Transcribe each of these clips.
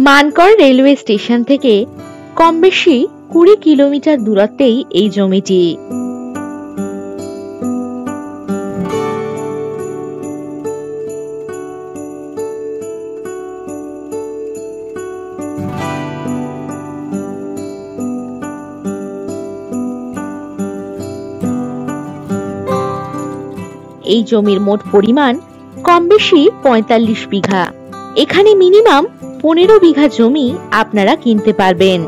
Mankad railway station থেকে কম বেশি 20 kilometre দূরত্বেই এই জমিটি। এই জমির মোট পরিমাণ কম বেশি 45 বিঘা। এখানে মিনিমাম 15 বিঘা জমি আপনারা কিনতে পারবেন।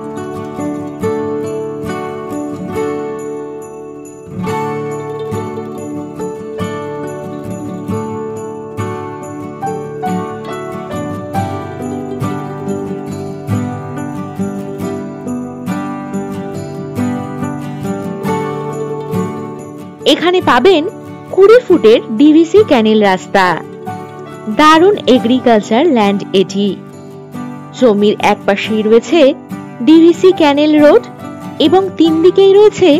এখানে পাবেন 20 ফুটের ডিভিসি ক্যানেল রাস্তা। দারুণ এগ্রিকালচার ল্যান্ড এটি। জমির এক পাশেই রয়েছে ডিভিসি ক্যানেল রোড এবং 3 দিকেই রয়েছে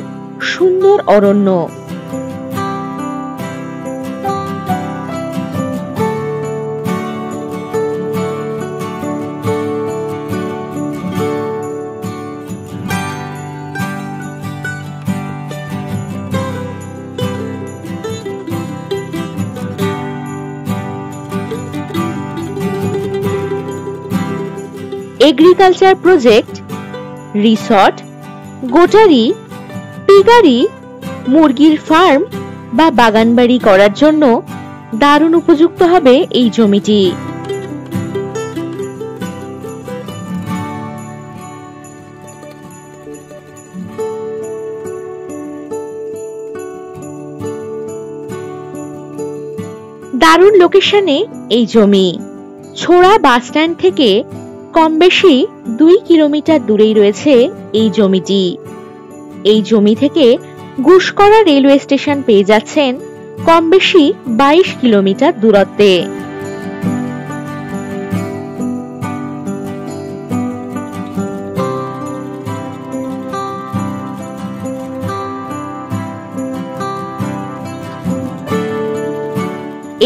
সুন্দর অরণ্য। এগ্রিকালচার প্রজেক্ট, রিসর্ট, গোটারি, পিগারি, মুরগির ফার্ম বা বাগানবাড়ি করার জন্য দারুণ উপযুক্ত হবে এই জমিটি। দারুণ লোকেশনে এই জমি। ছোড়া বাস স্ট্যান্ড থেকে কম বেশি 2 কিলোমিটার দূরেই রয়েছে এই জমিটি। এই জমি থেকে ঘুষকরা রেলওয়ে স্টেশন পেয়ে যাচ্ছেন কম বেশি 22 কিলোমিটার দূরত্বে।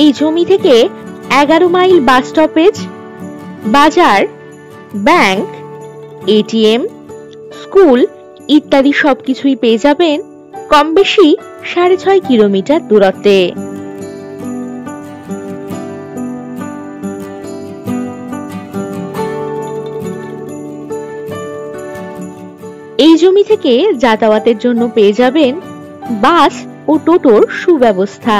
এই জমি থেকে 11 মাইল বাস স্টপেজ, বাজার, ব্যাংক, এটিএম, স্কুল ইত্যাদি সবকিছুই পেয়ে যাবেন কম বেশি 6.5 কিলোমিটার দূরত্বে। এই জমি থেকে যাতায়াতের জন্য পেয়ে যাবেন বাস ও টোটোর সুব্যবস্থা।